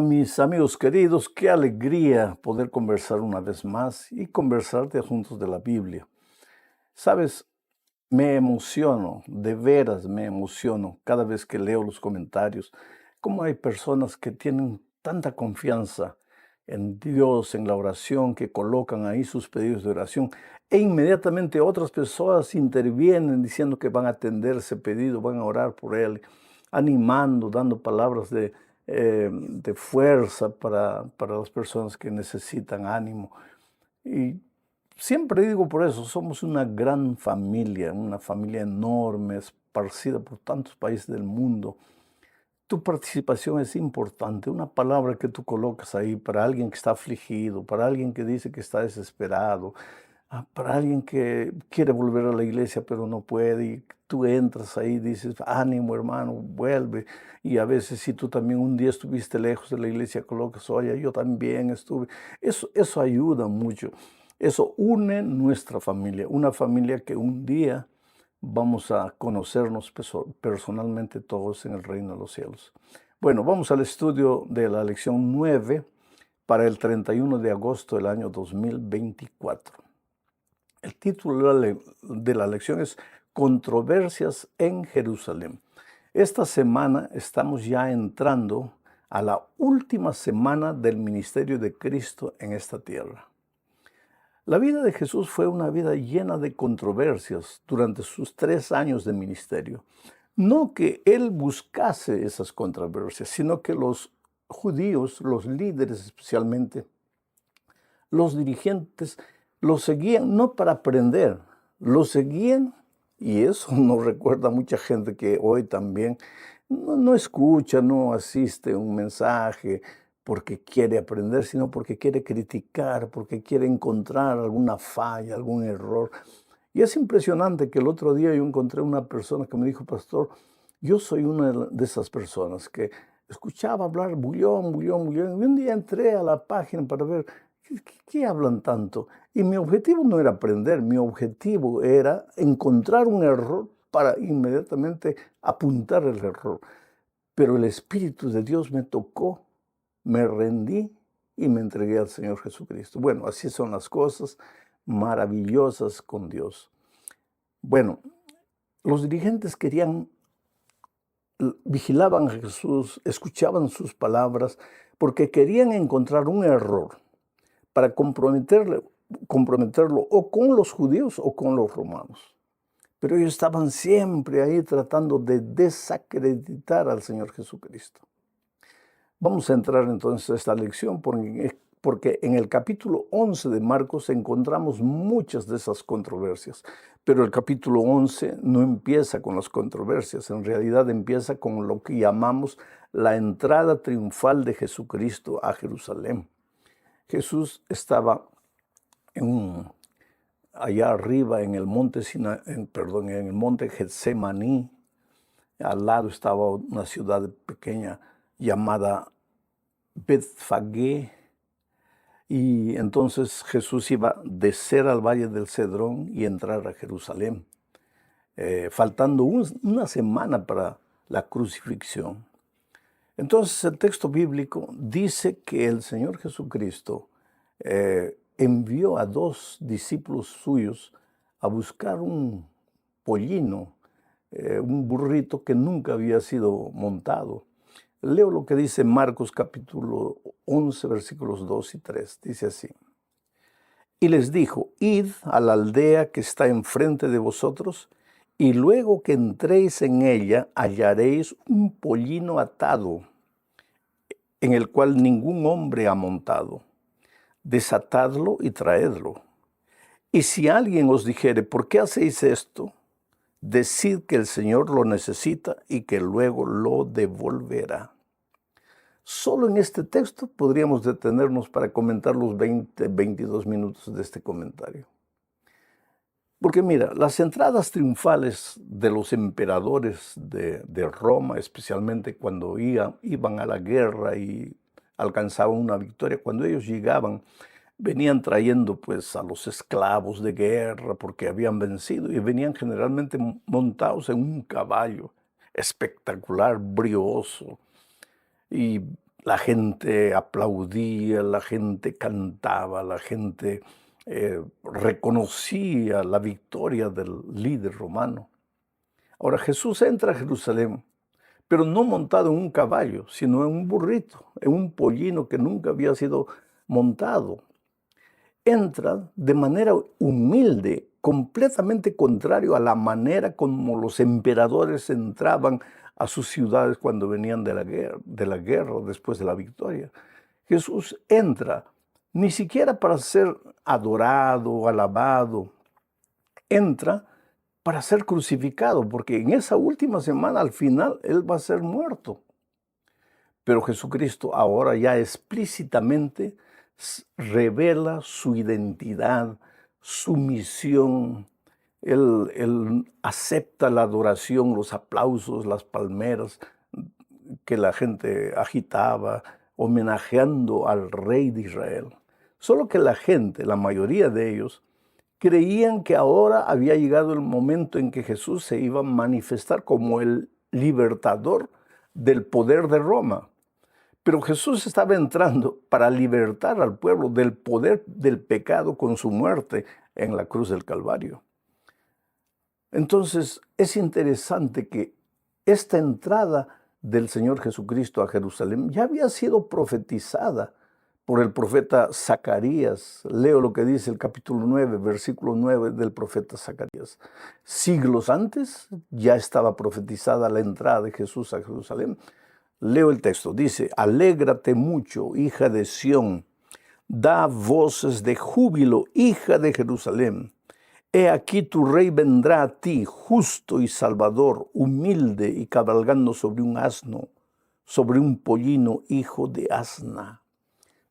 mis amigos queridos, qué alegría poder conversar una vez más y conversar de asuntos de la Biblia. Sabes, me emociono, de veras me emociono cada vez que leo los comentarios, cómo hay personas que tienen tanta confianza en Dios, en la oración, que colocan ahí sus pedidos de oración e inmediatamente otras personas intervienen diciendo que van a atender ese pedido, van a orar por él, animando, dando palabras de fuerza para las personas que necesitan ánimo. Y siempre digo por eso, somos una familia enorme, esparcida por tantos países del mundo. Tu participación es importante, una palabra que tú colocas ahí para alguien que está afligido, para alguien que dice que está desesperado, para alguien que quiere volver a la iglesia pero no puede, y tú entras ahí y dices, ánimo hermano, vuelve. Y a veces si tú también un día estuviste lejos de la iglesia, colocas, oye, yo también estuve. Eso ayuda mucho. Eso une nuestra familia, una familia que un día vamos a conocernos personalmente todos en el reino de los cielos. Bueno, vamos al estudio de la lección 9 para el 31 de agosto del año 2024. El título de la lección es Controversias en Jerusalén. Esta semana estamos ya entrando a la última semana del ministerio de Cristo en esta tierra. La vida de Jesús fue una vida llena de controversias durante sus 3 años de ministerio. No que él buscase esas controversias, sino que los judíos, los líderes especialmente, los dirigentes, lo seguían no para aprender, lo seguían, y eso nos recuerda a mucha gente que hoy también no escucha, no asiste a un mensaje porque quiere aprender, sino porque quiere criticar, porque quiere encontrar alguna falla, algún error. Y es impresionante que el otro día yo encontré una persona que me dijo, pastor, yo soy una de esas personas que escuchaba hablar bullón, bullón, bullón, y un día entré a la página para ver qué hablan tanto. Y mi objetivo no era aprender, mi objetivo era encontrar un error para inmediatamente apuntar el error. Pero el Espíritu de Dios me tocó, me rendí y me entregué al Señor Jesucristo. Bueno, así son las cosas maravillosas con Dios. Bueno, los dirigentes vigilaban a Jesús, escuchaban sus palabras, porque querían encontrar un error para comprometerlo o con los judíos o con los romanos. Pero ellos estaban siempre ahí tratando de desacreditar al Señor Jesucristo. Vamos a entrar entonces a esta lección porque en el capítulo 11 de Marcos encontramos muchas de esas controversias, pero el capítulo 11 no empieza con las controversias, en realidad empieza con lo que llamamos la entrada triunfal de Jesucristo a Jerusalén. Jesús estaba allá arriba en el monte en el monte Getsemaní. Al lado estaba una ciudad pequeña llamada Betfagé, y entonces Jesús iba a descer al valle del Cedrón y entrar a Jerusalén, faltando una semana para la crucifixión. Entonces el texto bíblico dice que el Señor Jesucristo envió a 2 discípulos suyos a buscar un pollino, un burrito que nunca había sido montado. Leo lo que dice Marcos capítulo 11, versículos 2 y 3. Dice así. Y les dijo, id a la aldea que está enfrente de vosotros, y luego que entréis en ella hallaréis un pollino atado, en el cual ningún hombre ha montado. Desatadlo y traedlo. Y si alguien os dijere, ¿por qué hacéis esto? Decid que el Señor lo necesita y que luego lo devolverá. Solo en este texto podríamos detenernos para comentar los 22 minutos de este comentario. Porque mira, las entradas triunfales de los emperadores de Roma, especialmente cuando iban a la guerra y alcanzaban una victoria, cuando ellos llegaban, venían trayendo pues a los esclavos de guerra porque habían vencido y venían generalmente montados en un caballo espectacular, brioso. Y La gente aplaudía, la gente cantaba, la gente reconocía la victoria del líder romano. Ahora Jesús entra a Jerusalén, pero no montado en un caballo, sino en un burrito, en un pollino que nunca había sido montado. Entra de manera humilde, completamente contrario a la manera como los emperadores entraban a sus ciudades cuando venían de la guerra después de la victoria. Jesús entra ni siquiera para ser adorado, alabado, entra para ser crucificado, porque en esa última semana al final Él va a ser muerto. Pero Jesucristo ahora ya explícitamente revela su identidad, su misión. Él acepta la adoración, los aplausos, las palmeras que la gente agitaba, homenajeando al rey de Israel. Solo que la gente, la mayoría de ellos, creían que ahora había llegado el momento en que Jesús se iba a manifestar como el libertador del poder de Roma. Pero Jesús estaba entrando para libertar al pueblo del poder del pecado con su muerte en la cruz del Calvario. Entonces, es interesante que esta entrada del Señor Jesucristo a Jerusalén ya había sido profetizada por el profeta Zacarías. Leo lo que dice el capítulo 9, versículo 9 del profeta Zacarías. Siglos antes ya estaba profetizada la entrada de Jesús a Jerusalén. Leo el texto, dice: alégrate mucho, hija de Sión, da voces de júbilo, hija de Jerusalén. He aquí tu rey vendrá a ti, justo y salvador, humilde y cabalgando sobre un asno, sobre un pollino, hijo de asna.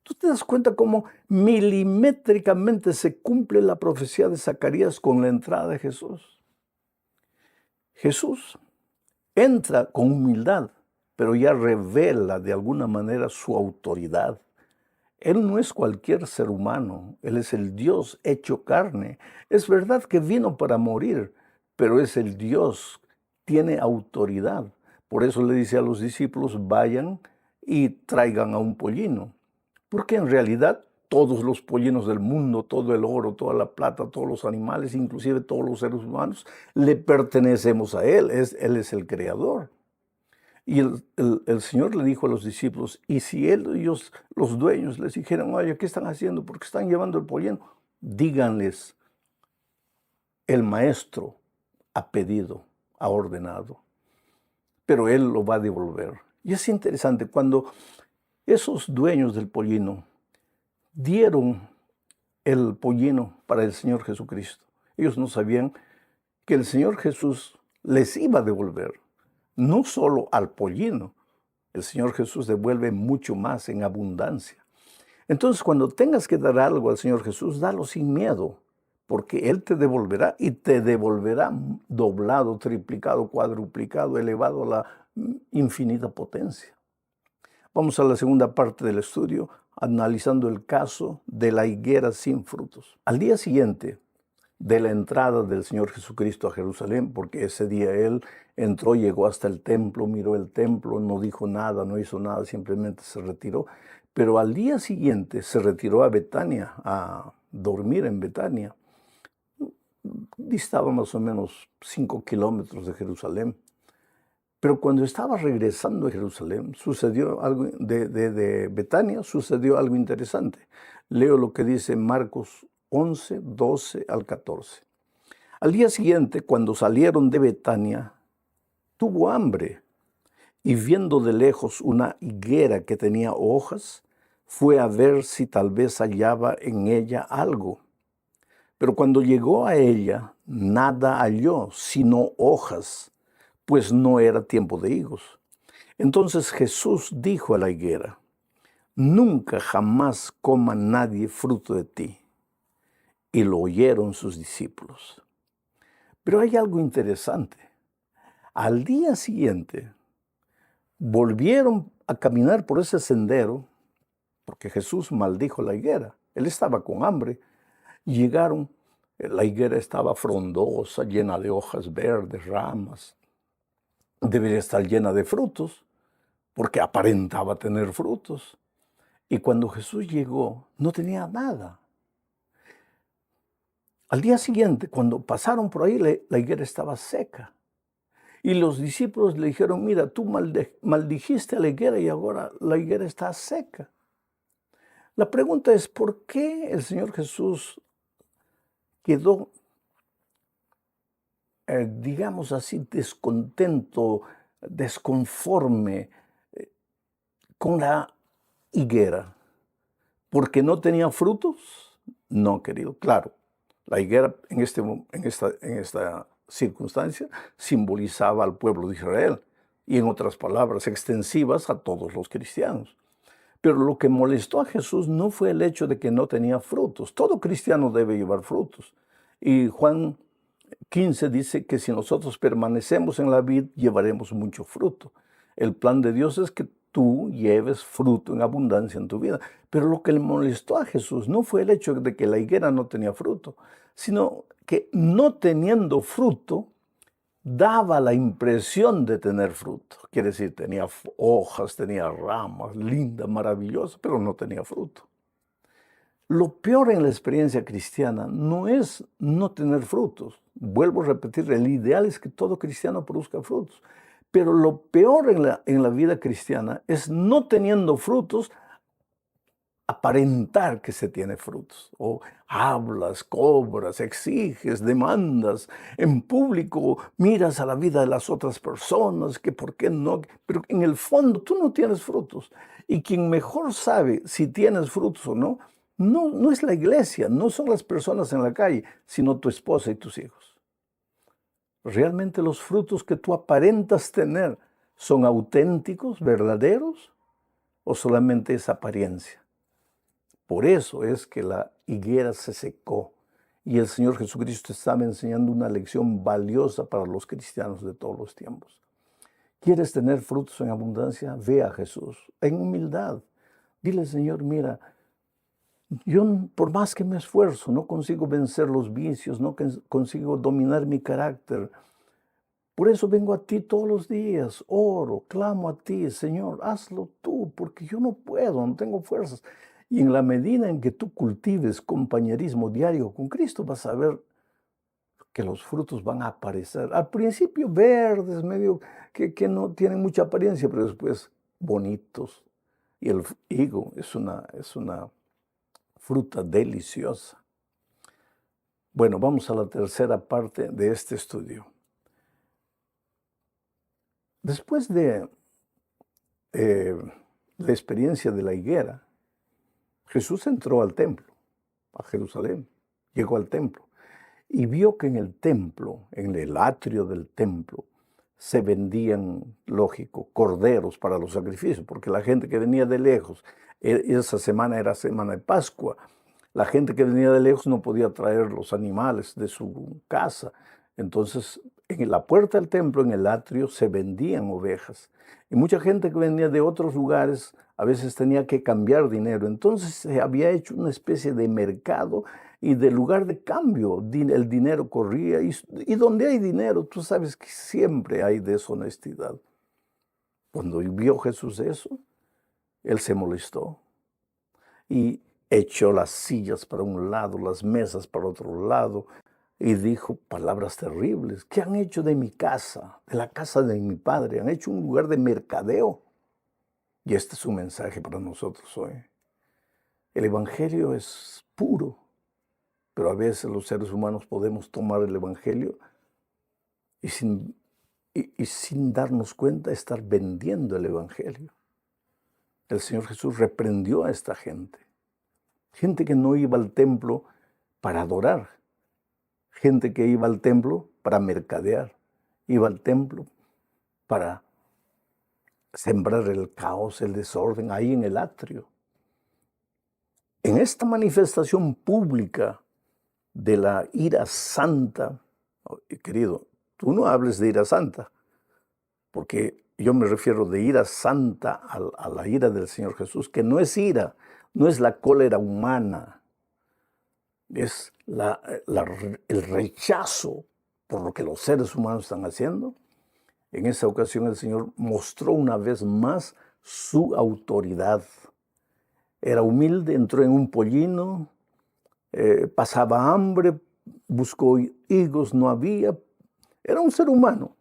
¿Tú te das cuenta cómo milimétricamente se cumple la profecía de Zacarías con la entrada de Jesús? Jesús entra con humildad, pero ya revela de alguna manera su autoridad. Él no es cualquier ser humano, Él es el Dios hecho carne. Es verdad que vino para morir, pero es el Dios, tiene autoridad. Por eso le dice a los discípulos, vayan y traigan a un pollino. Porque en realidad todos los pollinos del mundo, todo el oro, toda la plata, todos los animales, inclusive todos los seres humanos, le pertenecemos a Él. Él es el creador. Y el Señor le dijo a los discípulos, y si ellos, los dueños, les dijeran, oye, ¿qué están haciendo? ¿Por qué están llevando el pollino? Díganles, el maestro ha pedido, ha ordenado, pero Él lo va a devolver. Y es interesante, cuando esos dueños del pollino dieron el pollino para el Señor Jesucristo, ellos no sabían que el Señor Jesús les iba a devolver. No solo al pollino, el Señor Jesús devuelve mucho más en abundancia. Entonces, cuando tengas que dar algo al Señor Jesús, dalo sin miedo, porque Él te devolverá y te devolverá doblado, triplicado, cuadruplicado, elevado a la infinita potencia. Vamos a la segunda parte del estudio, analizando el caso de la higuera sin frutos. Al día siguiente de la entrada del Señor Jesucristo a Jerusalén, porque ese día Él entró, llegó hasta el templo, miró el templo, no dijo nada, no hizo nada, simplemente se retiró. Pero al día siguiente se retiró a Betania, a dormir en Betania. Distaba más o menos 5 kilómetros de Jerusalén. Pero cuando estaba regresando a Jerusalén, sucedió algo de Betania, sucedió algo interesante. Leo lo que dice Marcos 11, 12 al 14. Al día siguiente, cuando salieron de Betania, tuvo hambre y viendo de lejos una higuera que tenía hojas, fue a ver si tal vez hallaba en ella algo. Pero cuando llegó a ella, nada halló, sino hojas, pues no era tiempo de higos. Entonces Jesús dijo a la higuera, nunca jamás coma nadie fruto de ti. Y lo oyeron sus discípulos. Pero hay algo interesante. Al día siguiente, volvieron a caminar por ese sendero, porque Jesús maldijo la higuera. Él estaba con hambre. Llegaron, la higuera estaba frondosa, llena de hojas verdes, ramas. Debería estar llena de frutos. porque aparentaba tener frutos. Y cuando Jesús llegó, no tenía nada. Al día siguiente, cuando pasaron por ahí, la higuera estaba seca. Y los discípulos le dijeron, mira, tú maldijiste a la higuera y ahora la higuera está seca. La pregunta es, ¿por qué el Señor Jesús quedó, digamos así, descontento, desconforme con la higuera? ¿Porque no tenía frutos? No, querido, claro. La higuera en esta circunstancia simbolizaba al pueblo de Israel y, en otras palabras extensivas, a todos los cristianos. Pero lo que molestó a Jesús no fue el hecho de que no tenía frutos. Todo cristiano debe llevar frutos. Y Juan 15 dice que si nosotros permanecemos en la vid, llevaremos mucho fruto. El plan de Dios es que tú lleves fruto en abundancia en tu vida. Pero lo que le molestó a Jesús no fue el hecho de que la higuera no tenía fruto, sino que no teniendo fruto, daba la impresión de tener fruto. Quiere decir, tenía hojas, tenía ramas, linda, maravillosa, pero no tenía fruto. Lo peor en la experiencia cristiana no es no tener frutos. Vuelvo a repetir, el ideal es que todo cristiano produzca frutos. Pero lo peor en la vida cristiana es, no teniendo frutos, aparentar que se tiene frutos. O hablas, cobras, exiges, demandas. En público miras a la vida de las otras personas, que por qué no. Pero en el fondo tú no tienes frutos. Y quien mejor sabe si tienes frutos o no, no es la iglesia, no son las personas en la calle, sino tu esposa y tus hijos. ¿Realmente los frutos que tú aparentas tener son auténticos, verdaderos, o solamente es apariencia? Por eso es que la higuera se secó y el Señor Jesucristo estaba enseñando una lección valiosa para los cristianos de todos los tiempos. ¿Quieres tener frutos en abundancia? Ve a Jesús en humildad. Dile, Señor, mira, yo por más que me esfuerzo, no consigo vencer los vicios, no consigo dominar mi carácter. Por eso vengo a ti todos los días, oro, clamo a ti, Señor, hazlo tú, porque yo no puedo, no tengo fuerzas. Y en la medida en que tú cultives compañerismo diario con Cristo, vas a ver que los frutos van a aparecer. Al principio verdes, medio que no tienen mucha apariencia, pero después bonitos. Y el higo es una fruta deliciosa. Bueno, vamos a la tercera parte de este estudio. Después de la experiencia de la higuera, Jesús entró al templo, a Jerusalén, llegó al templo y vio que en el templo, en el atrio del templo, se vendían, lógico, corderos para los sacrificios, porque la gente que venía de lejos, esa semana era semana de Pascua, la gente que venía de lejos no podía traer los animales de su casa. Entonces, en la puerta del templo, en el atrio, se vendían ovejas. Y mucha gente que venía de otros lugares a veces tenía que cambiar dinero. Entonces se había hecho una especie de mercado y de lugar de cambio. El dinero corría y donde hay dinero, tú sabes que siempre hay deshonestidad. Cuando vio Jesús eso, él se molestó y echó las sillas para un lado, las mesas para otro lado, y dijo palabras terribles. ¿Qué han hecho de mi casa, de la casa de mi padre? Han hecho un lugar de mercadeo. Y este es un mensaje para nosotros hoy. El Evangelio es puro, pero a veces los seres humanos podemos tomar el Evangelio y sin darnos cuenta estar vendiendo el Evangelio. El Señor Jesús reprendió a esta gente. Gente que no iba al templo para adorar. Gente que iba al templo para mercadear. Iba al templo para sembrar el caos, el desorden ahí en el atrio. En esta manifestación pública de la ira santa, querido, tú no hables de ira santa, porque yo me refiero de ira santa a la ira del Señor Jesús, que no es ira, no es la cólera humana, es el rechazo por lo que los seres humanos están haciendo. En esa ocasión el Señor mostró una vez más su autoridad. Era humilde, entró en un pollino, pasaba hambre, buscó higos, no había. Era un ser humano,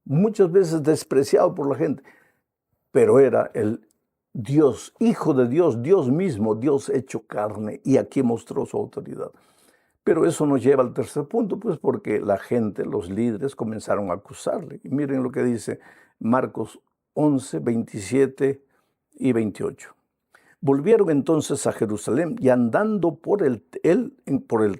muchas veces despreciado por la gente, pero era el Dios, Hijo de Dios, Dios mismo, Dios hecho carne, y aquí mostró su autoridad. Pero eso nos lleva al tercer punto, pues porque la gente, los líderes, comenzaron a acusarle. Y miren lo que dice Marcos 11, 27 y 28. Volvieron entonces a Jerusalén y andando por el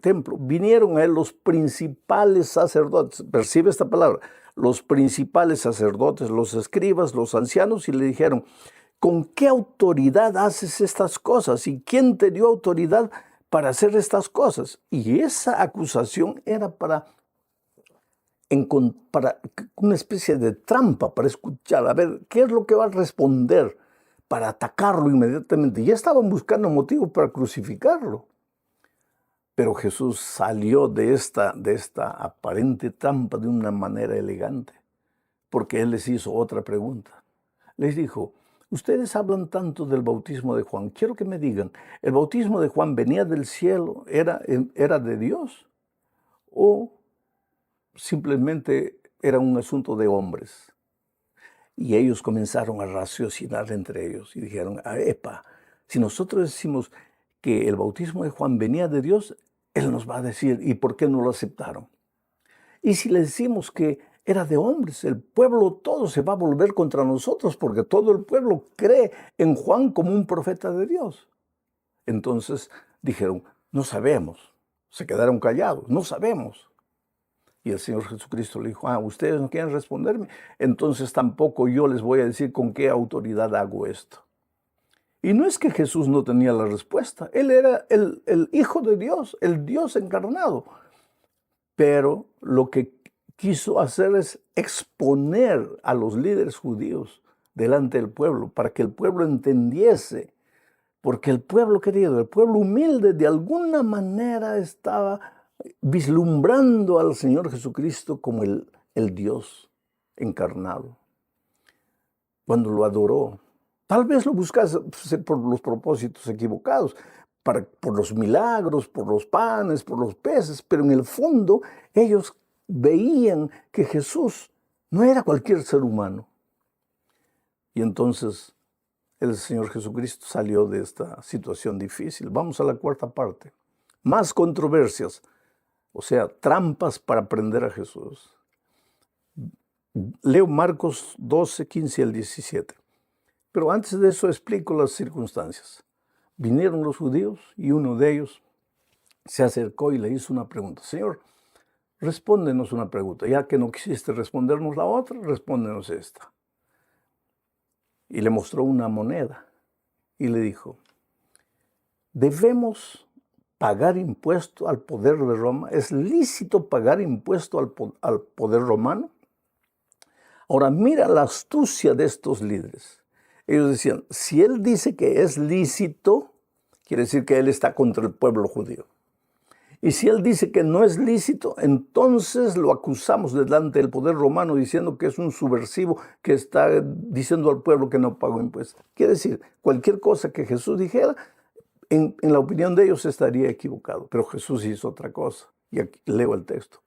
templo, vinieron a él los principales sacerdotes. Percibe esta palabra, los principales sacerdotes, los escribas, los ancianos, y le dijeron: ¿con qué autoridad haces estas cosas? ¿Y quién te dio autoridad para hacer estas cosas? Y esa acusación era para una especie de trampa, para escuchar, a ver, ¿qué es lo que va a responder? Para atacarlo inmediatamente. Ya estaban buscando motivos para crucificarlo. Pero Jesús salió de esta aparente trampa de una manera elegante, porque Él les hizo otra pregunta. Les dijo: ustedes hablan tanto del bautismo de Juan. Quiero que me digan, ¿el bautismo de Juan venía del cielo? ¿Era de Dios? ¿O simplemente era un asunto de hombres? Y ellos comenzaron a raciocinar entre ellos y dijeron: epa, si nosotros decimos que el bautismo de Juan venía de Dios, Él nos va a decir, ¿y por qué no lo aceptaron? Y si le decimos que era de hombres, el pueblo todo se va a volver contra nosotros, porque todo el pueblo cree en Juan como un profeta de Dios. Entonces dijeron: no sabemos. Se quedaron callados, no sabemos. Y el Señor Jesucristo le dijo: ustedes no quieren responderme, entonces tampoco yo les voy a decir con qué autoridad hago esto. Y no es que Jesús no tenía la respuesta, Él era el Hijo de Dios, el Dios encarnado. Pero lo que quiso hacer es exponer a los líderes judíos delante del pueblo, para que el pueblo entendiese. Porque el pueblo querido, el pueblo humilde, de alguna manera estaba vislumbrando al Señor Jesucristo como el Dios encarnado. Cuando lo adoró, tal vez lo buscase por los propósitos equivocados, por los milagros, por los panes, por los peces, pero en el fondo ellos veían que Jesús no era cualquier ser humano. Y entonces el Señor Jesucristo salió de esta situación difícil. Vamos a la cuarta parte. Más controversias. O sea, trampas para prender a Jesús. Leo Marcos 12, 15 al 17. Pero antes de eso explico las circunstancias. Vinieron los judíos y uno de ellos se acercó y le hizo una pregunta. Señor, respóndenos una pregunta. Ya que no quisiste respondernos la otra, respóndenos esta. Y le mostró una moneda y le dijo: ¿debemos pagar impuesto al poder de Roma? ¿Es lícito pagar impuesto al poder romano? Ahora mira la astucia de estos líderes. Ellos decían: si él dice que es lícito, quiere decir que él está contra el pueblo judío. Y si él dice que no es lícito, entonces lo acusamos delante del poder romano diciendo que es un subversivo que está diciendo al pueblo que no pagó impuestos. Quiere decir, cualquier cosa que Jesús dijera, en la opinión de ellos estaría equivocado. Pero Jesús hizo otra cosa. Y aquí leo el texto.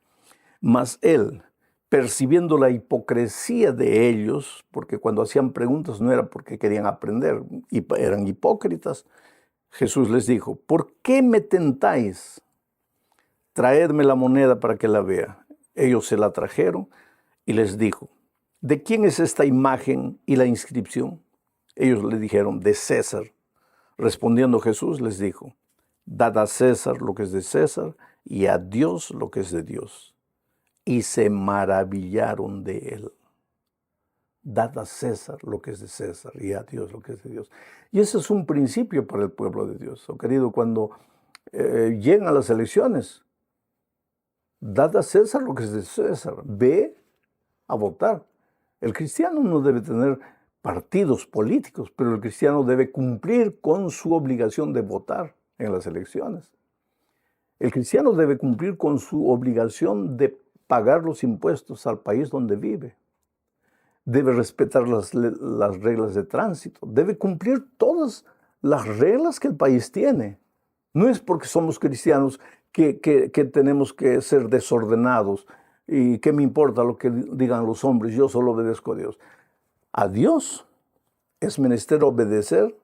Mas él, percibiendo la hipocresía de ellos, porque cuando hacían preguntas no era porque querían aprender, eran hipócritas, Jesús les dijo: ¿por qué me tentáis? Traedme la moneda para que la vea. Ellos se la trajeron y les dijo: ¿de quién es esta imagen y la inscripción? Ellos le dijeron: de César. Respondiendo Jesús les dijo: dad a César lo que es de César y a Dios lo que es de Dios. Y se maravillaron de él. Dad a César lo que es de César y a Dios lo que es de Dios. Y ese es un principio para el pueblo de Dios. Oh, querido, cuando llegan a las elecciones, dad a César lo que es de César. Ve a votar. El cristiano no debe tener partidos políticos, pero el cristiano debe cumplir con su obligación de votar en las elecciones. El cristiano debe cumplir con su obligación de pagar los impuestos al país donde vive. debe respetar las reglas de tránsito, debe cumplir todas las reglas que el país tiene. No es porque somos cristianos que tenemos que ser desordenados y qué me importa lo que digan los hombres, yo solo obedezco a Dios. A Dios es menester obedecer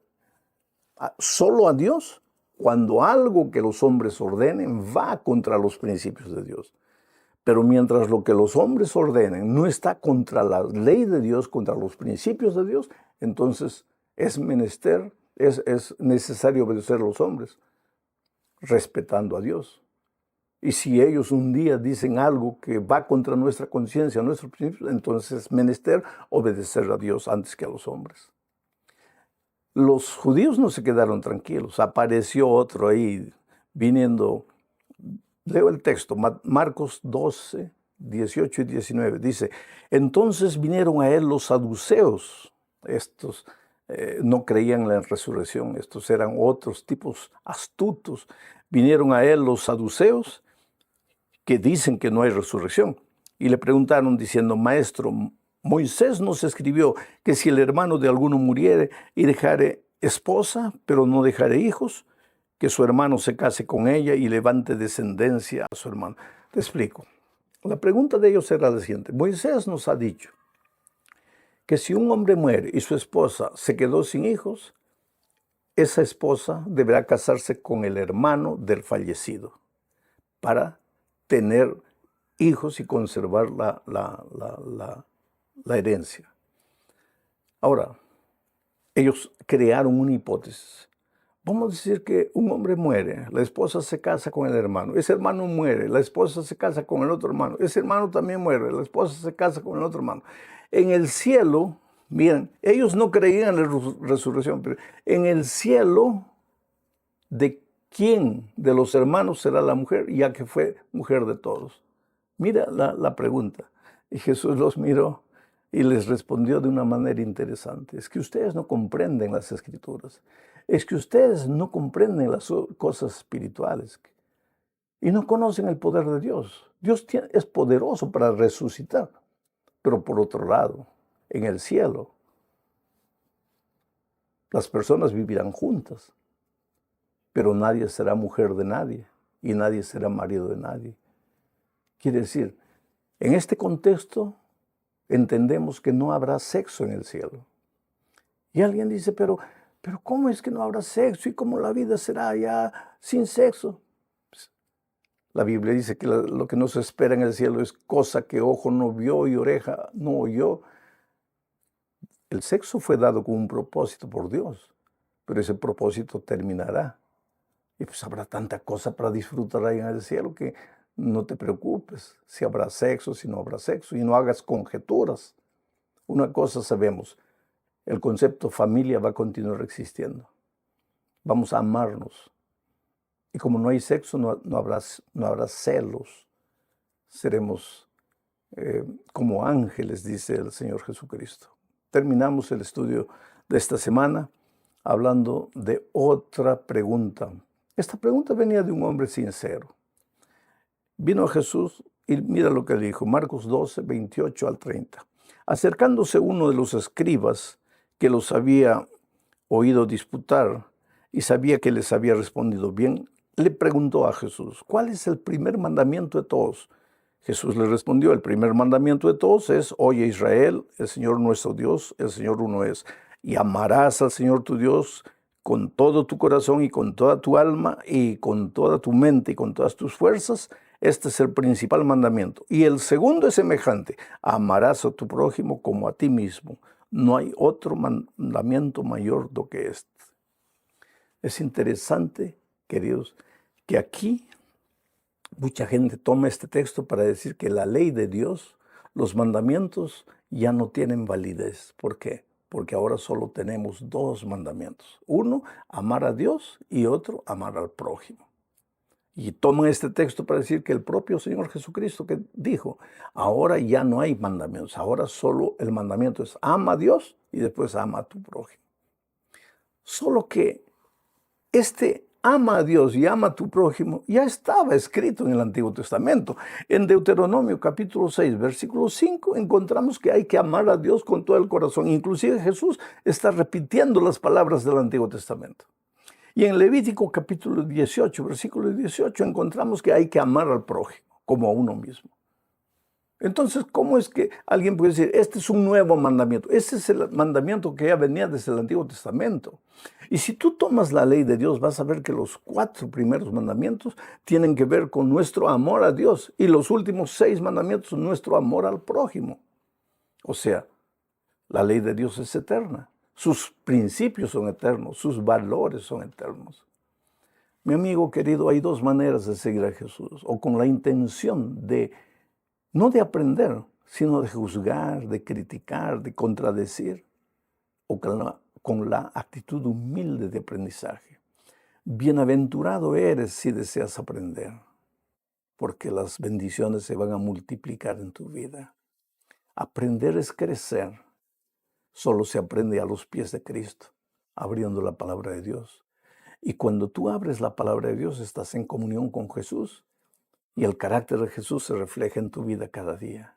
solo a Dios cuando algo que los hombres ordenen va contra los principios de Dios. Pero mientras lo que los hombres ordenen no está contra la ley de Dios, contra los principios de Dios, entonces es necesario obedecer a los hombres, respetando a Dios. Y si ellos un día dicen algo que va contra nuestra conciencia, nuestros principios, entonces es menester obedecer a Dios antes que a los hombres. Los judíos no se quedaron tranquilos. Apareció otro ahí viniendo. Leo el texto, Marcos 12, 18 y 19. Dice, entonces vinieron a él los saduceos. Estos no creían en la resurrección. Estos eran otros tipos astutos. Vinieron a él los saduceos que dicen que no hay resurrección. Y le preguntaron diciendo, maestro, Moisés nos escribió que si el hermano de alguno muriere y dejare esposa, pero no dejare hijos, que su hermano se case con ella y levante descendencia a su hermano. Te explico. La pregunta de ellos era la siguiente. Moisés nos ha dicho que si un hombre muere y su esposa se quedó sin hijos, esa esposa deberá casarse con el hermano del fallecido para tener hijos y conservar la herencia. Ahora, ellos crearon una hipótesis. Vamos a decir que un hombre muere, la esposa se casa con el hermano, ese hermano muere, la esposa se casa con el otro hermano, ese hermano también muere, la esposa se casa con el otro hermano. En el cielo, miren, ellos no creían en la resurrección, pero en el cielo, ¿de quién de los hermanos será la mujer, ya que fue mujer de todos? Mira la pregunta. Y Jesús los miró y les respondió de una manera interesante. Es que ustedes no comprenden las Escrituras. Es que ustedes no comprenden las cosas espirituales y no conocen el poder de Dios. Dios es poderoso para resucitar. Pero por otro lado, en el cielo, las personas vivirán juntas, pero nadie será mujer de nadie y nadie será marido de nadie. Quiere decir, en este contexto entendemos que no habrá sexo en el cielo. Y alguien dice, pero ¿cómo es que no habrá sexo? ¿Y cómo la vida será ya sin sexo? Pues, la Biblia dice que lo que nos espera en el cielo es cosa que ojo no vio y oreja no oyó. El sexo fue dado con un propósito por Dios, pero ese propósito terminará. Y pues habrá tanta cosa para disfrutar ahí en el cielo que no te preocupes si habrá sexo, si no habrá sexo, y no hagas conjeturas. Una cosa sabemos, el concepto familia va a continuar existiendo. Vamos a amarnos. Y como no hay sexo, no habrá celos. Seremos como ángeles, dice el Señor Jesucristo. Terminamos el estudio de esta semana hablando de otra pregunta. Esta pregunta venía de un hombre sincero. Vino a Jesús y mira lo que le dijo, Marcos 12, 28 al 30. Acercándose uno de los escribas que los había oído disputar y sabía que les había respondido bien, le preguntó a Jesús, ¿cuál es el primer mandamiento de todos? Jesús le respondió, el primer mandamiento de todos es, oye Israel, el Señor nuestro Dios, el Señor uno es, y amarás al Señor tu Dios con todo tu corazón y con toda tu alma y con toda tu mente y con todas tus fuerzas. Este es el principal mandamiento. Y el segundo es semejante, amarás a tu prójimo como a ti mismo. No hay otro mandamiento mayor do que este. Es interesante, queridos, que aquí mucha gente toma este texto para decir que la ley de Dios, los mandamientos ya no tienen validez. ¿Por qué? Porque ahora solo tenemos dos mandamientos. Uno, amar a Dios y otro, amar al prójimo. Y toman este texto para decir que el propio Señor Jesucristo que dijo, ahora ya no hay mandamientos, ahora solo el mandamiento es ama a Dios y después ama a tu prójimo. Solo que este ama a Dios y ama a tu prójimo, ya estaba escrito en el Antiguo Testamento. En Deuteronomio capítulo 6, versículo 5, encontramos que hay que amar a Dios con todo el corazón. Inclusive Jesús está repitiendo las palabras del Antiguo Testamento. Y en Levítico capítulo 18, versículo 18, encontramos que hay que amar al prójimo como a uno mismo. Entonces, ¿cómo es que alguien puede decir, este es un nuevo mandamiento? Este es el mandamiento que ya venía desde el Antiguo Testamento. Y si tú tomas la ley de Dios, vas a ver que los 4 primeros mandamientos tienen que ver con nuestro amor a Dios y los últimos 6 mandamientos, nuestro amor al prójimo. O sea, la ley de Dios es eterna. Sus principios son eternos, sus valores son eternos. Mi amigo querido, hay 2 maneras de seguir a Jesús, o con la intención de no de aprender, sino de juzgar, de criticar, de contradecir, o con la actitud humilde de aprendizaje. Bienaventurado eres si deseas aprender, porque las bendiciones se van a multiplicar en tu vida. Aprender es crecer. Solo se aprende a los pies de Cristo, abriendo la palabra de Dios. Y cuando tú abres la palabra de Dios, estás en comunión con Jesús y el carácter de Jesús se refleja en tu vida cada día.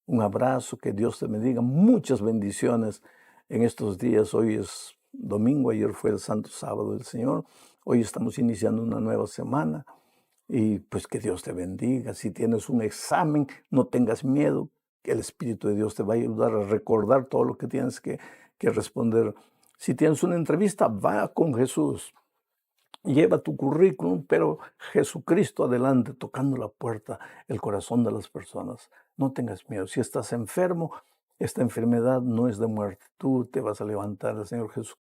Un abrazo, que Dios te bendiga, muchas bendiciones en estos días. Hoy es domingo, ayer fue el Santo Sábado del Señor. Hoy estamos iniciando una nueva semana y pues que Dios te bendiga. Si tienes un examen, no tengas miedo, que el Espíritu de Dios te va a ayudar a recordar todo lo que tienes que responder. Si tienes una entrevista, va con Jesús. Lleva tu currículum, pero Jesucristo adelante, tocando la puerta, el corazón de las personas. No tengas miedo. Si estás enfermo, esta enfermedad no es de muerte. Tú te vas a levantar. El Señor Jesús